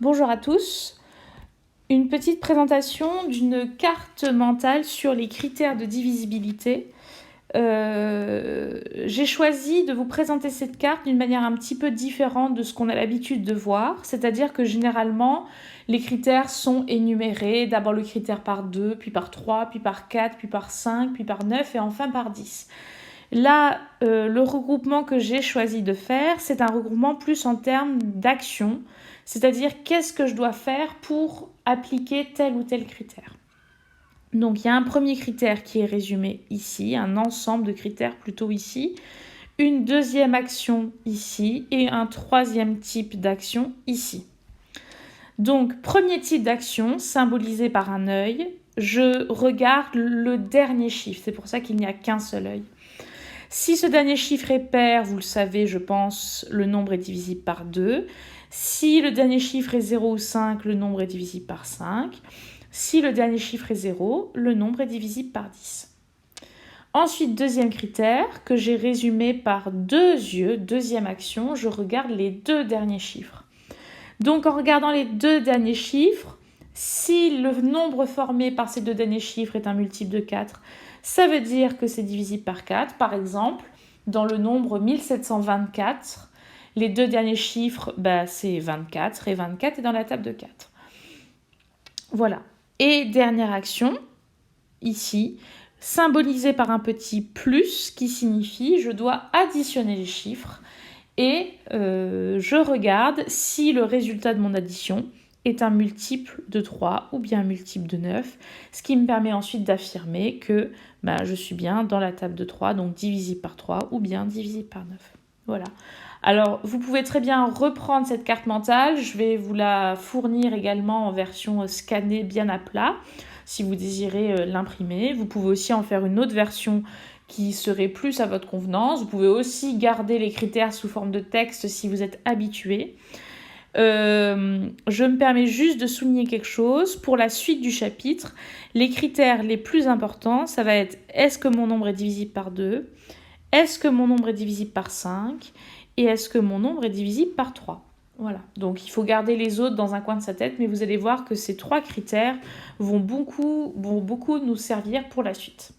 Bonjour à tous. Une petite présentation d'une carte mentale sur les critères de divisibilité. J'ai choisi de vous présenter cette carte d'une manière un petit peu différente de ce qu'on a l'habitude de voir, c'est-à-dire que généralement les critères sont énumérés, d'abord le critère par 2, puis par 3, puis par 4, puis par 5, puis par 9 et enfin par 10. Là, le regroupement que j'ai choisi de faire, c'est un regroupement plus en termes d'action, c'est-à-dire qu'est-ce que je dois faire pour appliquer tel ou tel critère. Donc il y a un premier critère qui est résumé ici, un ensemble de critères plutôt ici, une deuxième action ici et un troisième type d'action ici. Donc premier type d'action symbolisé par un œil, je regarde le dernier chiffre, c'est pour ça qu'il n'y a qu'un seul œil. Si ce dernier chiffre est pair, vous le savez, je pense, le nombre est divisible par 2. Si le dernier chiffre est 0 ou 5, le nombre est divisible par 5. Si le dernier chiffre est 0, le nombre est divisible par 10. Ensuite, deuxième critère, que j'ai résumé par deux yeux, deuxième action, je regarde les deux derniers chiffres. Donc en regardant les deux derniers chiffres, si le nombre formé par ces deux derniers chiffres est un multiple de 4, ça veut dire que c'est divisible par 4. Par exemple, dans le nombre 1724, les deux derniers chiffres, c'est 24 et 24 est dans la table de 4. Voilà. Et dernière action, ici, symbolisée par un petit plus qui signifie je dois additionner les chiffres et je regarde si le résultat de mon addition est un multiple de 3 ou bien un multiple de 9, ce qui me permet ensuite d'affirmer que je suis bien dans la table de 3, donc divisible par 3 ou bien divisible par 9. Voilà. Alors, vous pouvez très bien reprendre cette carte mentale, je vais vous la fournir également en version scannée bien à plat, si vous désirez l'imprimer. Vous pouvez aussi en faire une autre version qui serait plus à votre convenance. Vous pouvez aussi garder les critères sous forme de texte si vous êtes habitué. Je me permets juste de souligner quelque chose. Pour la suite du chapitre, les critères les plus importants, ça va être est-ce que mon nombre est divisible par 2 ? Est-ce que mon nombre est divisible par 5 ? Et est-ce que mon nombre est divisible par 3 ? Voilà, donc il faut garder les autres dans un coin de sa tête, mais vous allez voir que ces trois critères vont beaucoup nous servir pour la suite.